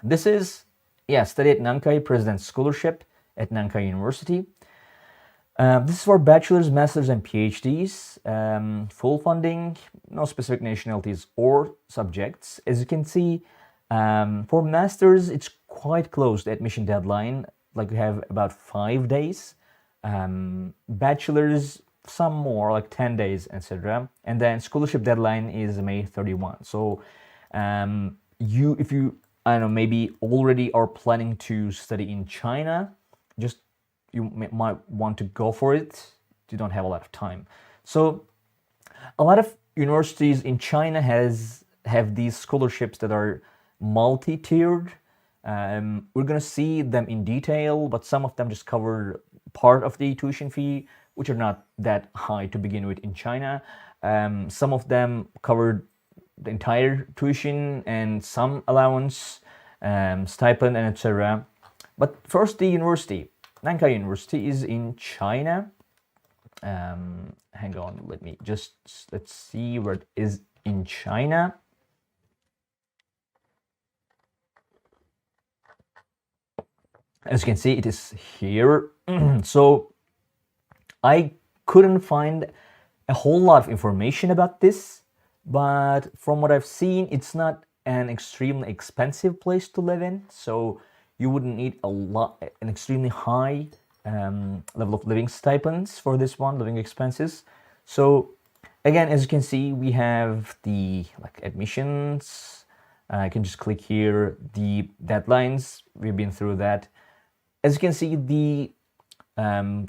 This is, study at Nankai President's Scholarship at Nankai University. This is for bachelors, masters, and PhDs. Full funding, no specific nationalities or subjects. As you can see, for masters, it's quite close to admission deadline. Like we have about 5 days. Bachelors, some more, like 10 days, etc. And then scholarship deadline is May 31. So if you, I don't know, maybe already are planning to study in China, just you might want to go for it. You don't have a lot of time. So a lot of universities in China have these scholarships that are multi-tiered. We're gonna see them in detail, but some of them just cover part of the tuition fee, which are not that high to begin with in China. Some of them covered the entire tuition and some allowance, stipend, and etc. But first, the university. Nankai University is in China. Hang on, let's see where it is in China. As you can see, it is here. So I couldn't find a whole lot of information about this, but from what I've seen, it's not an extremely expensive place to live in. So you wouldn't need an extremely high level of living stipends for this one, living expenses. So again, as you can see, we have the admissions. I can just click here, the deadlines. We've been through that. As you can see, the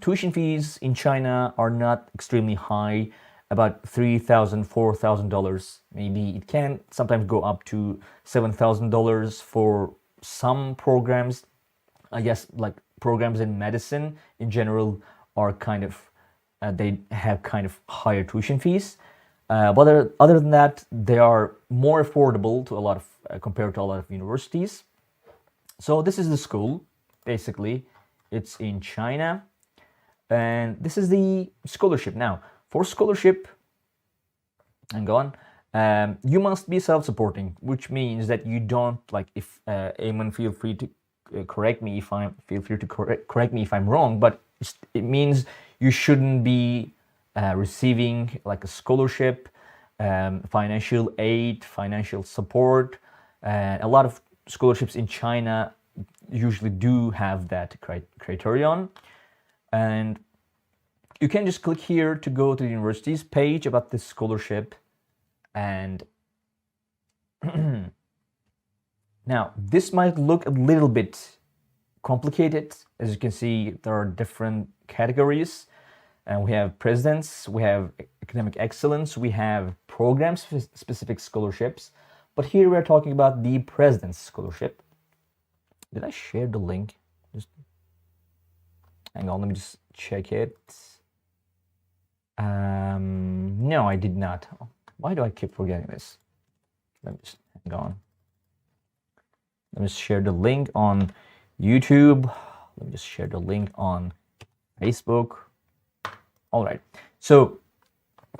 tuition fees in China are not extremely high, about $3,000, $4,000. Maybe it can sometimes go up to $7,000 for some programs. I guess like programs in medicine in general are kind of, they have kind of higher tuition fees. But other than that, they are more affordable to a lot of, compared to a lot of universities. So this is the school, basically. It's in China. And this is the scholarship. Now, for scholarship, hang on, you must be self-supporting, which means that you don't, like, if Eamon, feel free to correct me if I'm wrong, but it means you shouldn't be receiving like a scholarship, financial aid, financial support. A lot of scholarships in China usually do have that criterion. And you can just click here to go to the university's page about this scholarship. And now this might look a little bit complicated. As you can see, there are different categories. And we have presidents, we have academic excellence, we have program-specific scholarships. But here we're talking about the president's scholarship. Did I share the link? Just hang on, let me just check it. No, I did not. Why do I keep forgetting this? Let me just hang on. Let me just share the link on YouTube. Let me just share the link on Facebook. All right. So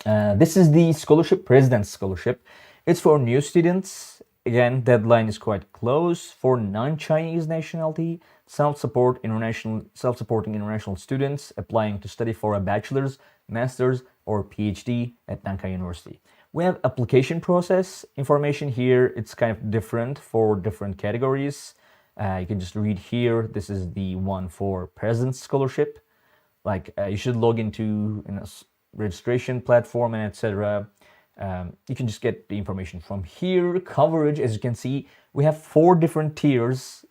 this is the scholarship, President's Scholarship. It's for new students. Again, deadline is quite close. For non-Chinese nationality, self-supporting international students applying to study for a bachelor's, master's, or PhD at Nankai University. We have application process information here. It's kind of different for different categories. You can just read here. This is the one for President's Scholarship. Like you should log into a registration platform and etc. You can just get the information from here. Coverage, as you can see, we have 4 different tiers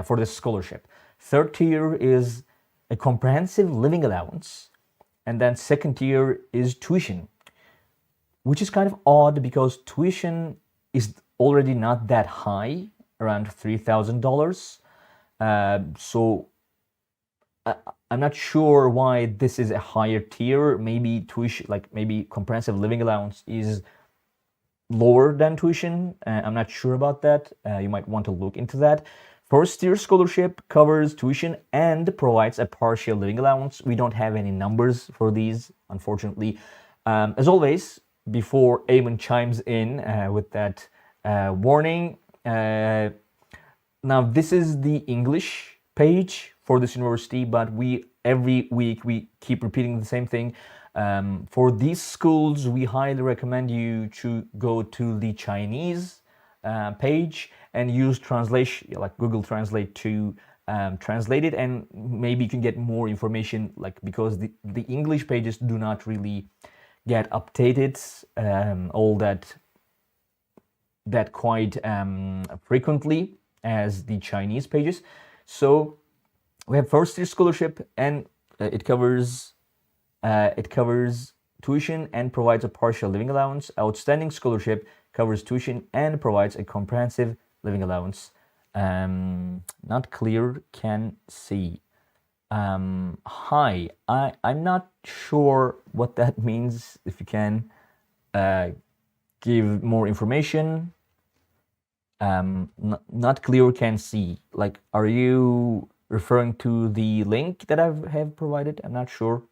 for this scholarship. Third tier is a comprehensive living allowance, and then second tier is tuition, which is kind of odd because tuition is already not that high, around $3,000. So I'm not sure why this is a higher tier. Maybe tuition, like maybe comprehensive living allowance is lower than tuition. I'm not sure about that. You might want to look into that. First tier scholarship covers tuition and provides a partial living allowance. We don't have any numbers for these, unfortunately. As always, before Eamon chimes in with that warning, Now this is the English page for this university, but we every week we keep repeating the same thing. For these schools, we highly recommend you to go to the Chinese page and use translation like Google Translate to translate it, and maybe you can get more information, like because the English pages do not really get updated all that quite frequently as the Chinese pages. So we have first year scholarship, and it covers tuition and provides a partial living allowance. Outstanding scholarship covers tuition and provides a comprehensive living allowance. Not clear, can see. Hi, I'm not sure what that means. If you can give more information. Not clear, can see. Like, are you referring to the link that I have provided? I'm not sure.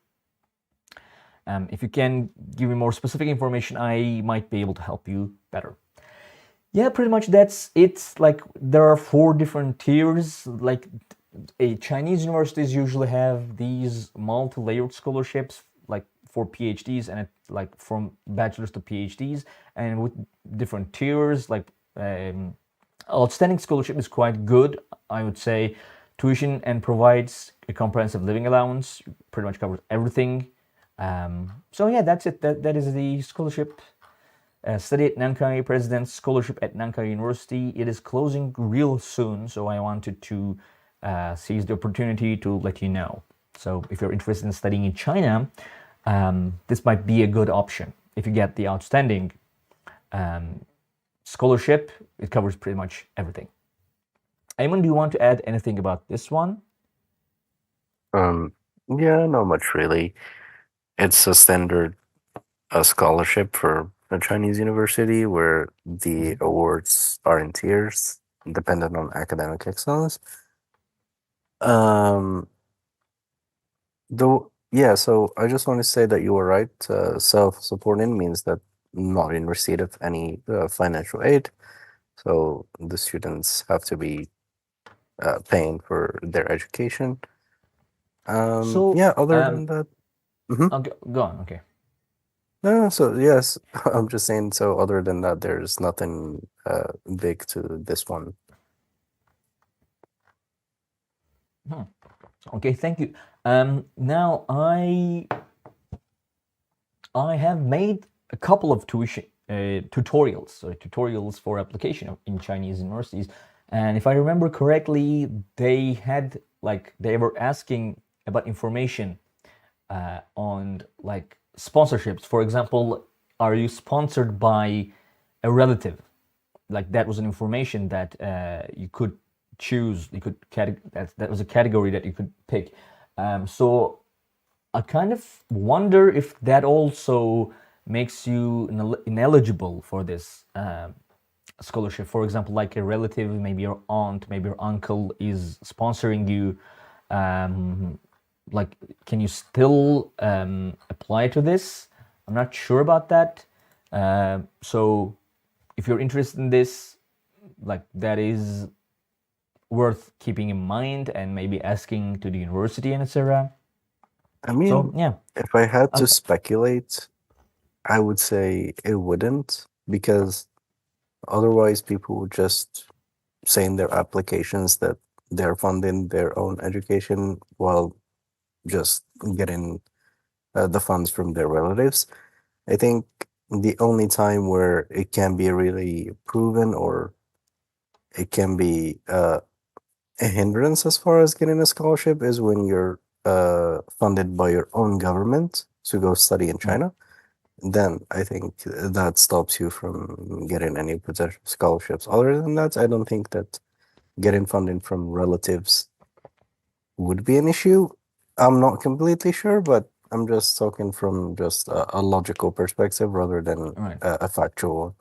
If you can give me more specific information, I might be able to help you better. Yeah, pretty much that's it. Like, there are 4 different tiers. Like, Chinese universities usually have these multi-layered scholarships, like for PhDs and like from bachelors to PhDs, and with different tiers. Like, outstanding scholarship is quite good, I would say. Tuition and provides a comprehensive living allowance, pretty much covers everything. So yeah, that's it. That is the scholarship. Study at Nankai, President's Scholarship at Nankai University. It is closing real soon, so I wanted to seize the opportunity to let you know. So if you're interested in studying in China, this might be a good option. If you get the outstanding scholarship, it covers pretty much everything. Ayman, do you want to add anything about this one? Yeah, not much really. It's a standard scholarship for a Chinese university where the Mhm. awards are in tiers, dependent on academic excellence. Um, though, yeah, so I just want to say that you were right. Self-supporting means that not in receipt of any financial aid. So the students have to be paying for their education. So, Yeah, other than that, mhm. I'll go on. Okay. No, so yes, I'm just saying. So other than that, there's nothing big to this one. Hmm. Okay, thank you. Now I have made a couple of tuition tutorials for application in Chinese universities, and if I remember correctly, they were asking about information on like sponsorships. For example, are you sponsored by a relative? Like, that was an information that you could choose. You could that was a category that you could pick. So I kind of wonder if that also makes you ineligible for this scholarship. For example, like a relative, maybe your aunt, maybe your uncle is sponsoring you. Um, like, can you still apply to this? I'm not sure about that. So if you're interested in this, like, that is worth keeping in mind and maybe asking to the university and etc. I So mean, yeah. if I had to Um, speculate, I would say it wouldn't because otherwise people would just say in their applications that they're funding their own education while just getting the funds from their relatives. I think the only time where it can be really proven or it can be a hindrance as far as getting a scholarship is when you're funded by your own government to go study in mm, China. Then I think that stops you from getting any potential scholarships. Other than that, I don't think that getting funding from relatives would be an issue. I'm not completely sure, but I'm just talking from just a logical perspective rather than all right. a factual one.